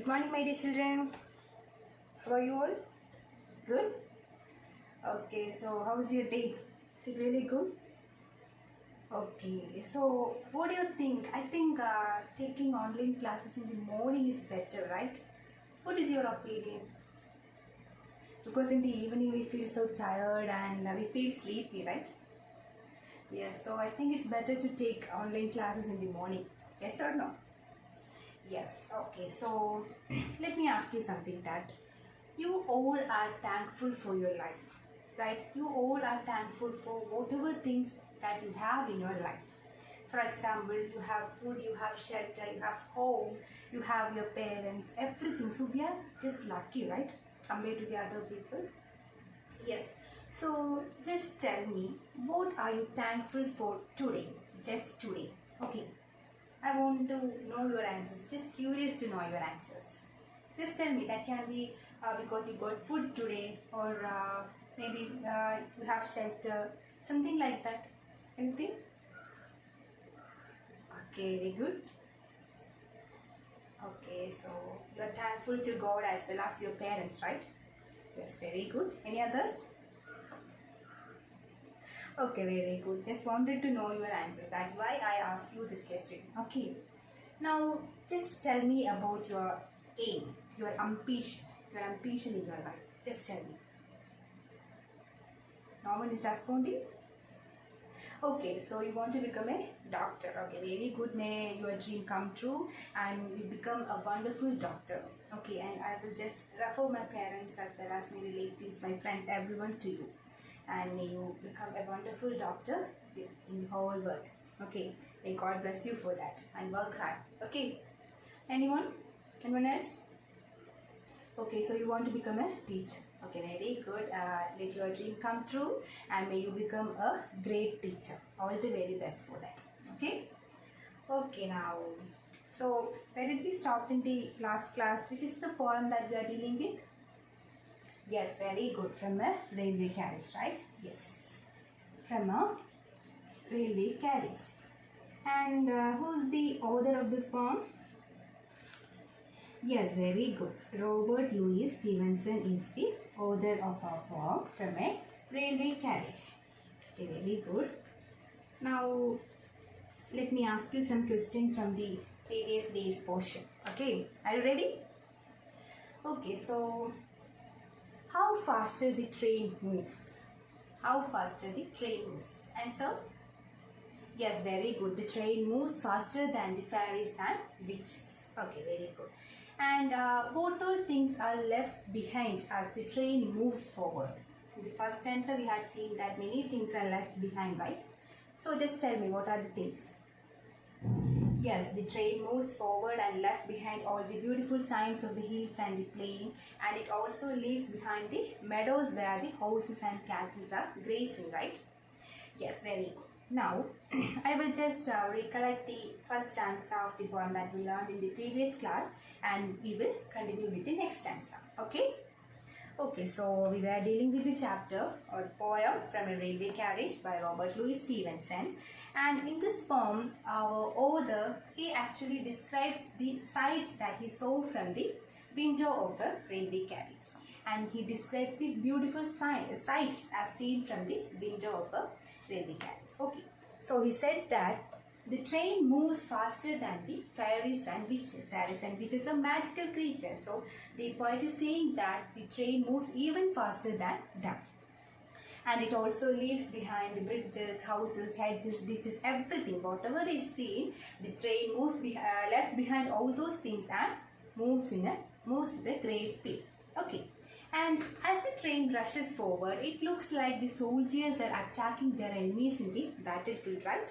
Good morning, my dear children. How are you all? Good? Okay, so how's your day? Is it really good? Okay, so what do you think? I think taking online classes in the morning is better, right? What is your opinion? Because in the evening we feel so tired and we feel sleepy, right? Yes, so I think it's better to take online classes in the morning. Yes or no? Yes, okay, so let me ask you something that you all are thankful for your life, right? You all are thankful for whatever things that you have in your life. For example, you have food, you have shelter, you have home, you have your parents, everything. So we are just lucky, right? Compared to the other people. Yes. So just tell me, what are you thankful for today? Just today. Okay. I want to know your answers. Just curious to know your answers. Just tell me. That can be because you got food today, or maybe you have shelter, something like that. Anything? Okay, very good. Okay, so you are thankful to God as well as your parents, right? Yes, very good. Any others? Okay, very good. Just wanted to know your answers. That's why I asked you this question. Okay. Now, just tell me about your aim, your ambition in your life. Just tell me. No one is responding? Okay, so you want to become a doctor. Okay, very good. May your dream come true and you become a wonderful doctor. Okay, and I will just refer my parents as well as my relatives, my friends, everyone to you. And may you become a wonderful doctor in the whole world. Okay, may God bless you for that and work hard. Okay, anyone? Anyone else? Okay, so you want to become a teacher. Okay, very good. Let your dream come true and may you become a great teacher. All the very best for that. Okay? Okay, now. So, where did we stop in the last class? Which is the poem that we are dealing with? Yes, very good. From a railway carriage, right? Yes. From a railway carriage. And who's the author of this poem? Yes, very good. Robert Louis Stevenson is the author of our poem From a Railway Carriage. Okay, very good. Now, let me ask you some questions from the previous day's portion. Okay, are you ready? Okay, so how faster the train moves? How faster the train moves? Answer? Yes, very good. The train moves faster than the fairies and witches. Okay, very good. And what all things are left behind as the train moves forward? In the first answer, we had seen that many things are left behind, right? So just tell me, what are the things? Yes, the train moves forward and left behind all the beautiful signs of the hills and the plain, and it also leaves behind the meadows where the horses and cattle are grazing, right? Yes, very good. Now, I will just recollect the first stanza of the poem that we learned in the previous class and we will continue with the next stanza. Okay? Okay, so we were dealing with the chapter or poem From a Railway Carriage by Robert Louis Stevenson. And in this poem, our author, he actually describes the sights that he saw from the window of the railway carriage. And he describes the beautiful sights as seen from the window of a railway carriage. Okay, so he said that the train moves faster than the fairies and witches. Fairies and witches are magical creatures. So the poet is saying that the train moves even faster than them. And it also leaves behind the bridges, houses, hedges, ditches, everything. Whatever is seen, the train moves left behind all those things and moves with a great speed. Okay. And as the train rushes forward, it looks like the soldiers are attacking their enemies in the battlefield, right?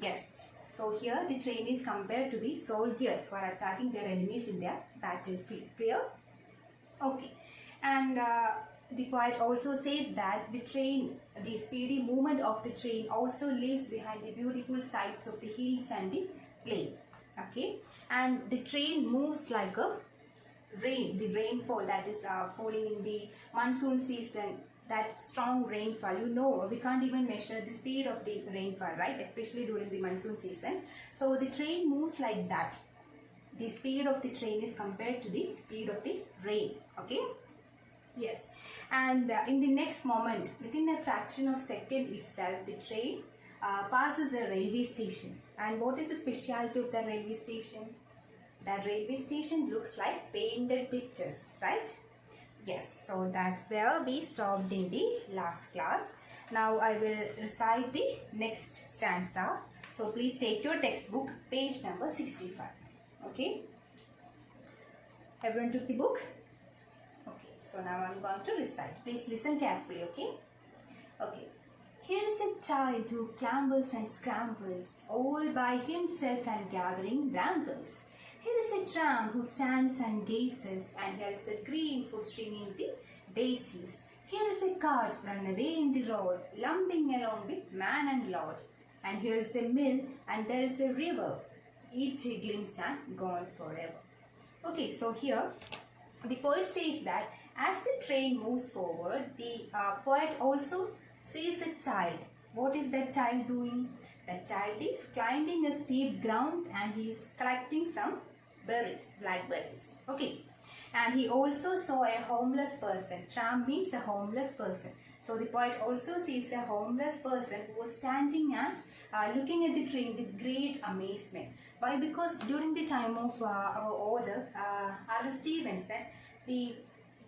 Yes. So here the train is compared to the soldiers who are attacking their enemies in their battlefield. Clear? Okay. And the poet also says that the speedy movement of the train also leaves behind the beautiful sights of the hills and the plain. Okay. And the train moves like a the rainfall that is falling in the monsoon season, that strong rainfall, we can't even measure the speed of the rainfall, right? Especially during the monsoon season. So the train moves like that. the speed of the train is compared to the speed of the rain. Okay. Yes, and in the next moment, within a fraction of second itself, the train passes a railway station. And what is the specialty of the railway station? That railway station looks like painted pictures, right? Yes, so that's where we stopped in the last class. Now I will recite the next stanza. So please take your textbook, page number 65. Okay? Everyone took the book? Okay, so now I'm going to recite. Please listen carefully, okay? Okay. Here is a child who clambers and scrambles, all by himself and gathering brambles. Here is a tramp who stands and gazes, and here is the green for stringing the daisies. Here is a cart run away in the road, lumbering along with man and lord. And here is a mill, and there is a river, each a glimpse and gone forever. Okay, so here the poet says that as the train moves forward, the poet also sees a child. What is that child doing? That child is climbing a steep ground and he is collecting some berries, blackberries. Okay. And he also saw a homeless person. Tramp means a homeless person. So the poet also sees a homeless person who was standing and looking at the train with great amazement. Why? Because during the time of our author, R.S. Stevenson, the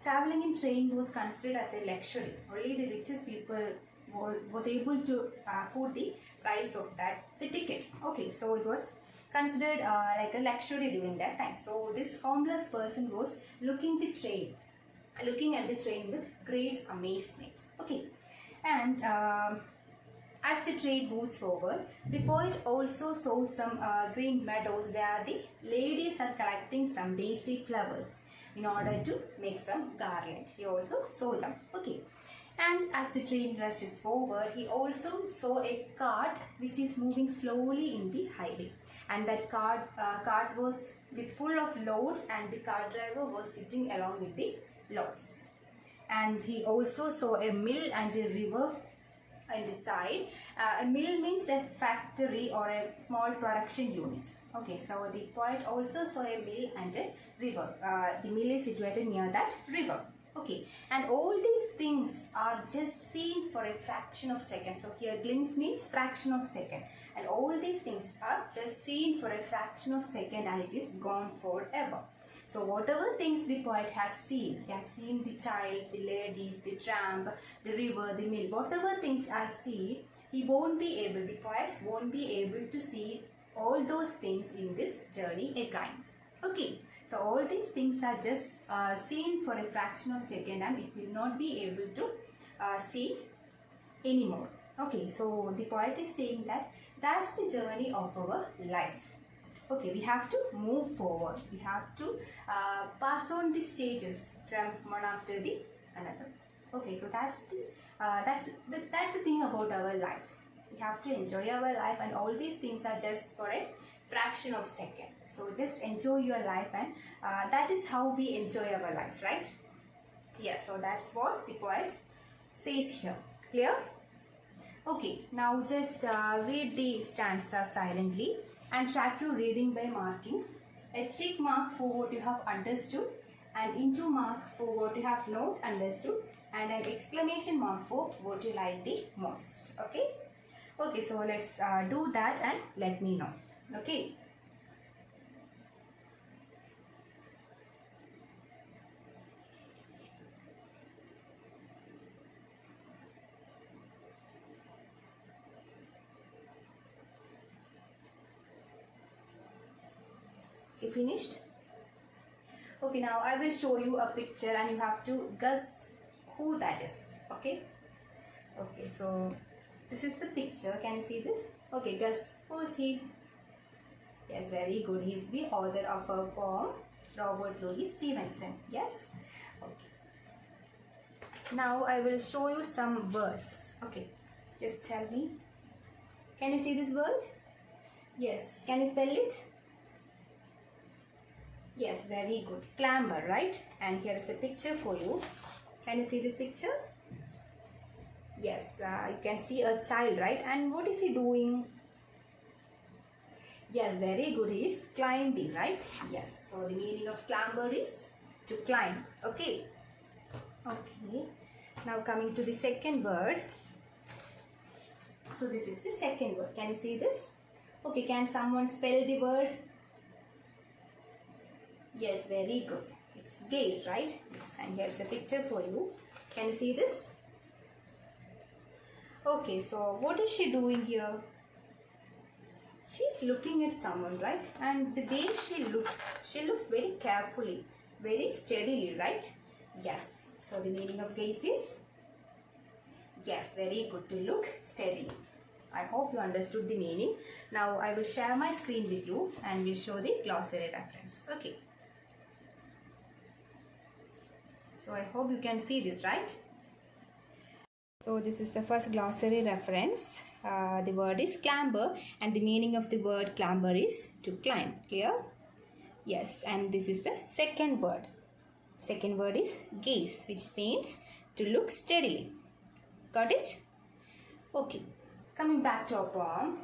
traveling in train was considered as a luxury. Only the richest people was able to afford the price of the ticket. Okay, so it was considered like a luxury during that time. So this homeless person was looking at the train with great amazement. Okay, and as the train moves forward, the poet also saw some green meadows where the ladies are collecting some daisy flowers in order to make some garland. He also saw them. Okay. And as the train rushes forward, he also saw a cart which is moving slowly in the highway. And that cart was with full of loads, and the cart driver was sitting along with the loads. And he also saw a mill and a river on the side. A mill means a factory or a small production unit. Okay, so the poet also saw a mill and a river. The mill is situated near that river. Okay, and all these things are just seen for a fraction of second. So here glimpse means fraction of second, and all these things are just seen for a fraction of second, and it is gone forever. So whatever things the poet has seen, he has seen the child, the ladies, the tramp, the river, the mill, whatever things are seen, the poet won't be able to see all those things in this journey again. Okay. So all these things are just seen for a fraction of second, and it will not be able to see anymore. Okay, so the poet is saying that that's the journey of our life. Okay, we have to move forward. We have to pass on the stages from one after the another. Okay, so that's the thing about our life. We have to enjoy our life, and all these things are just for a fraction of second. So just enjoy your life, and that is how we enjoy our life, right? Yeah, so that's what the poet says here. Clear? Okay, now just read the stanza silently and track your reading by marking a tick mark for what you have understood, an into mark for what you have not understood, and an exclamation mark for what you like the most. Okay? Okay, so let's do that and let me know. Okay. Okay, finished? Okay, now I will show you a picture and you have to guess who that is. Okay? Okay, so this is the picture. Can you see this? Okay, guess who is he? Yes, very good. He is the author of a poem, Robert Louis Stevenson. Yes? Okay. Now I will show you some words. Okay, just tell me. Can you see this word? Yes. Can you spell it? Yes, very good. Clamber, right? And here is a picture for you. Can you see this picture? Yes, you can see a child, right? And what is he doing? Yes, very good. He is climbing, right? Yes. So the meaning of clamber is to climb. Okay. Okay. Now coming to the second word. So this is the second word. Can you see this? Okay. Can someone spell the word? Yes, very good. It's gaze, right? Yes. And here's a picture for you. Can you see this? Okay. So what is she doing here? She's looking at someone, right? And the way she looks very carefully, very steadily, right? Yes. So the meaning of gaze is? Yes, very good, to look steadily. I hope you understood the meaning. Now I will share my screen with you and will show the glossary reference. Okay. So I hope you can see this, right? So this is the first glossary reference. The word is clamber and the meaning of the word clamber is to climb. Clear? Yes, and this is the second word. Second word is gaze, which means to look steadily. Got it? Okay. Coming back to our poem,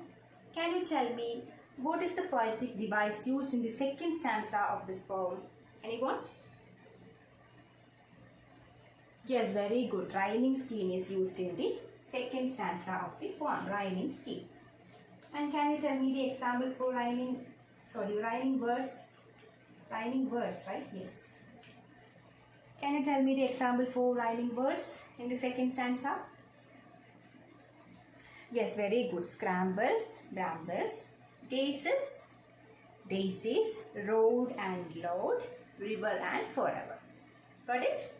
can you tell me what is the poetic device used in the second stanza of this poem? Anyone? Yes, very good. Rhyming scheme is used in the second stanza of the poem. Rhyming scheme. And can you tell me the examples for rhyming words? Rhyming words, right? Yes. Can you tell me the example for rhyming words in the second stanza? Yes, very good. Scrambles, brambles, gazes, daisies, road and load, river and forever. Got it?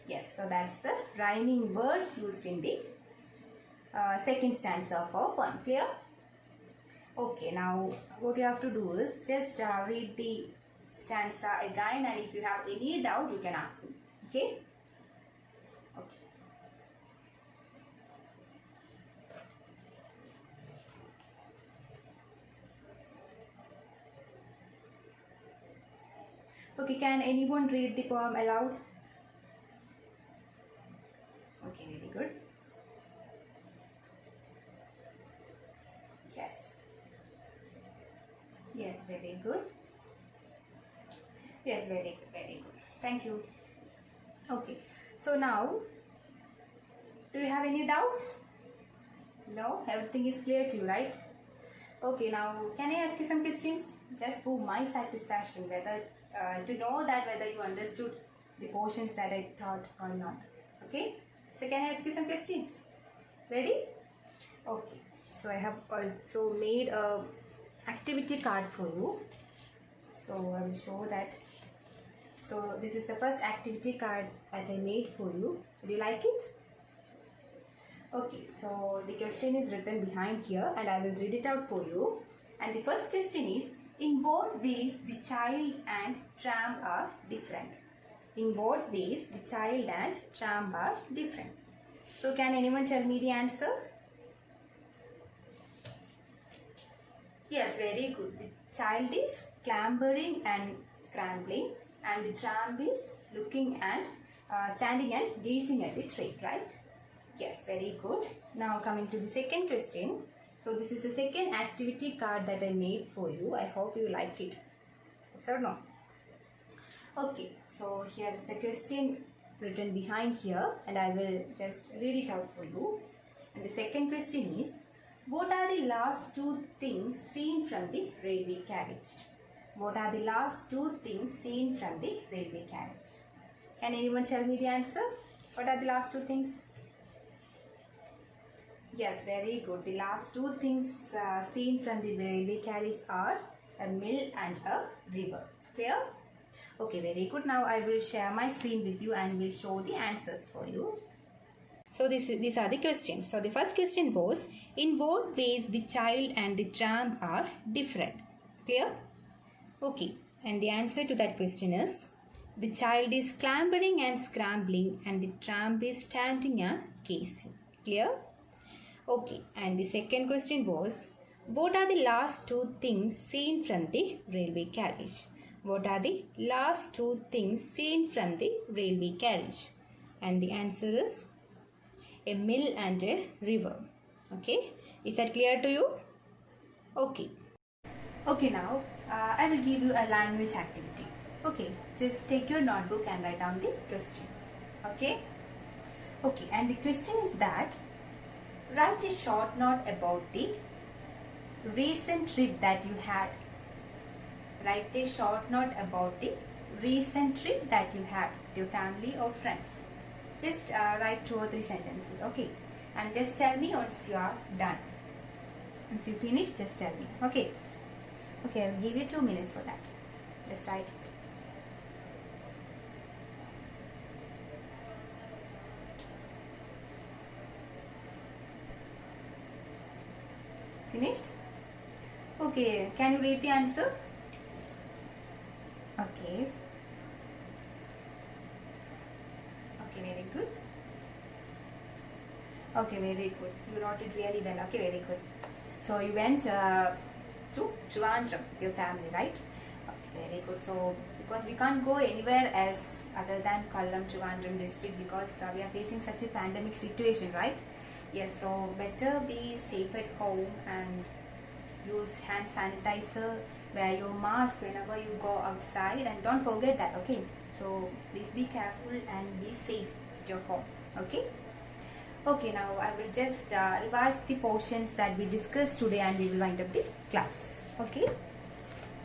Yes, so that's the rhyming words used in the second stanza of our poem. Clear? Okay, now what you have to do is just read the stanza again, and if you have any doubt you can ask me. Okay? Okay. Okay, can anyone read the poem aloud? Okay, very good. Yes. Yes, very good. Yes, very good, very good. Thank you. Okay, so now, do you have any doubts? No? Everything is clear to you, right? Okay, now can I ask you some questions? Just for my satisfaction, whether to know that whether you understood the portions that I taught or not. Okay? So can I ask you some questions? Ready? Okay. So I have also made a activity card for you. So I will show that. So this is the first activity card that I made for you. Do you like it? Okay, so the question is written behind here and I will read it out for you. And the first question is, in what ways the child and tramp are different? In what ways the child and tramp are different? So can anyone tell me the answer? Yes, very good. The child is clambering and scrambling and the tramp is looking and standing and gazing at the tree, right? Yes, very good. Now coming to the second question. So this is the second activity card that I made for you. I hope you like it. Yes or no? Okay, so here is the question written behind here and I will just read it out for you. And the second question is, what are the last two things seen from the railway carriage? What are the last two things seen from the railway carriage? Can anyone tell me the answer? What are the last two things? Yes, very good. The last two things seen from the railway carriage are a mill and a river. Clear? Okay, very good. Now I will share my screen with you and will show the answers for you. So these are the questions. So the first question was, in what ways the child and the tramp are different? Clear? Okay, and the answer to that question is, the child is clambering and scrambling and the tramp is standing and gazing. Clear? Okay, and the second question was, what are the last two things seen from the railway carriage? What are the last two things seen from the railway carriage? And the answer is a mill and a river. Okay, is that clear to you? Okay. Okay, now I will give you a language activity. Okay, just take your notebook and write down the question. Okay? Okay, and the question is that write a short note about the recent trip that you had. Write a short note about the recent trip that you had with your family or friends. Just write 2 or 3 sentences, okay? And just tell me once you are done. Once you finish, just tell me, okay? Okay, I will give you 2 minutes for that. Just write it. Finished? Okay, can you read the answer? Okay. Okay, very good. Okay, very good. You wrote it really well. Okay, very good. So you went to Trivandrum with your family, right? Okay, very good. So because we can't go anywhere else other than Kollam, Trivandrum district, because we are facing such a pandemic situation, right? Yes, so better be safe at home and use hand sanitizer, wear your mask whenever you go outside, and don't forget that, okay? So please be careful and be safe at your home, okay? Okay, now I will just revise the portions that we discussed today and we will wind up the class, okay?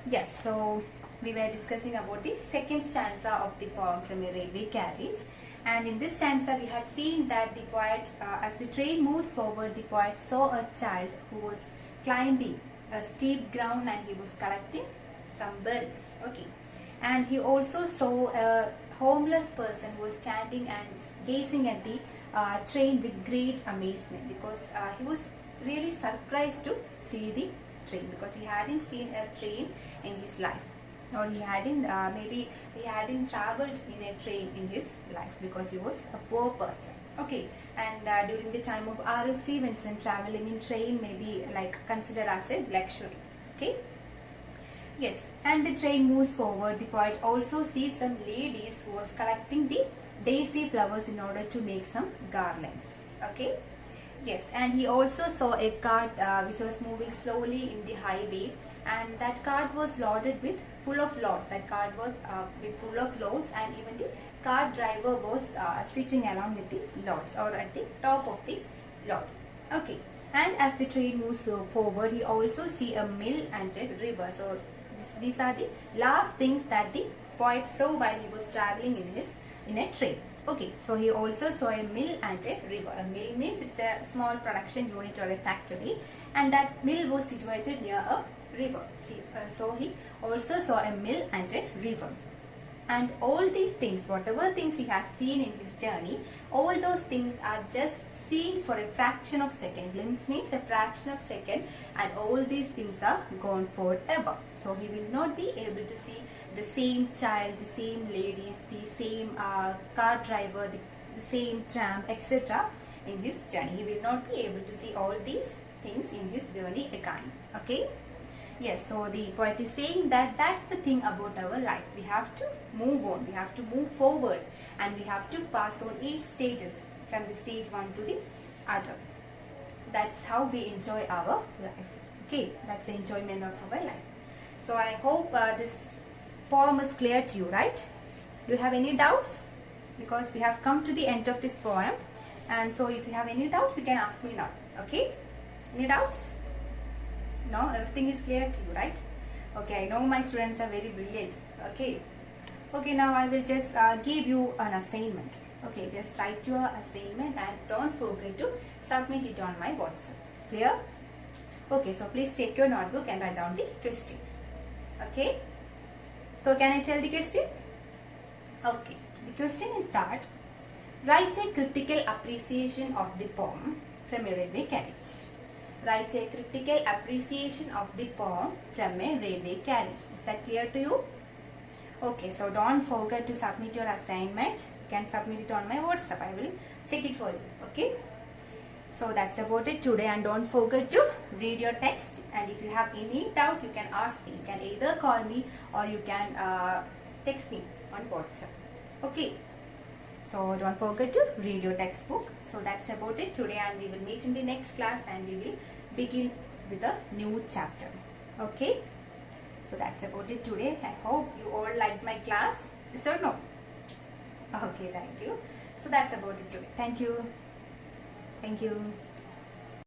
Yes, so we were discussing about the second stanza of the poem From a Railway Carriage, and in this stanza we had seen that the poet, as the train moves forward, the poet saw a child who was climbing a steep ground and he was collecting some berries, okay? And he also saw a homeless person who was standing and gazing at the train with great amazement, because he was really surprised to see the train, because he hadn't seen a train in his life, or he hadn't maybe he hadn't traveled in a train in his life because he was a poor person, okay? And during the time of R.L. Stevenson, traveling in train may be like considered as a luxury, okay? Yes, and the train moves forward. The poet also sees some ladies who was collecting the daisy flowers in order to make some garlands, okay? Yes, and he also saw a cart which was moving slowly in the highway, and that cart was loaded with full of loads. That cart was with full of loads, and even the cart driver was sitting along with the loads, or at the top of the load, okay? And as the train moves forward, he also see a mill and a river. So these are the last things that the poet saw while he was traveling in a train. Okay, so he also saw a mill and a river. A mill means it's a small production unit or a factory, and that mill was situated near a river. See, so he also saw a mill and a river. And all these things, whatever things he had seen in his journey, all those things are just seen for a fraction of a second. Glimpse means a fraction of a second, and all these things are gone forever. So he will not be able to see the same child, the same ladies, the same car driver, the same tram, etc. in his journey. He will not be able to see all these things in his journey again, okay? Yes, so the poet is saying that that's the thing about our life. We have to move on, we have to move forward, and we have to pass on each stages from the stage one to the other. That's how we enjoy our life, okay? That's the enjoyment of our life. So I hope this poem is clear to you, right? Do you have any doubts? Because we have come to the end of this poem, and so if you have any doubts, you can ask me now, okay? Any doubts? No, everything is clear to you, right? Okay, I know my students are very brilliant, okay? Okay, now I will just give you an assignment. Okay, just write your assignment and don't forget to submit it on my WhatsApp. Clear? Okay, so please take your notebook and write down the question. Okay? So can I tell the question? Okay, the question is that write a critical appreciation of the poem From a Railway Carriage. Write a critical appreciation of the poem From a Railway Carriage. Is that clear to you? Okay, so don't forget to submit your assignment. You can submit it on my WhatsApp. I will check it for you. Okay? So that's about it today, and don't forget to read your text, and if you have any doubt you can ask me. You can either call me or you can text me on WhatsApp. Okay? So don't forget to read your textbook. So that's about it today, and we will meet in the next class and we will begin with a new chapter. Okay? So that's about it today. I hope you all liked my class. Yes or no? Okay, thank you. So that's about it today. Thank you. Thank you.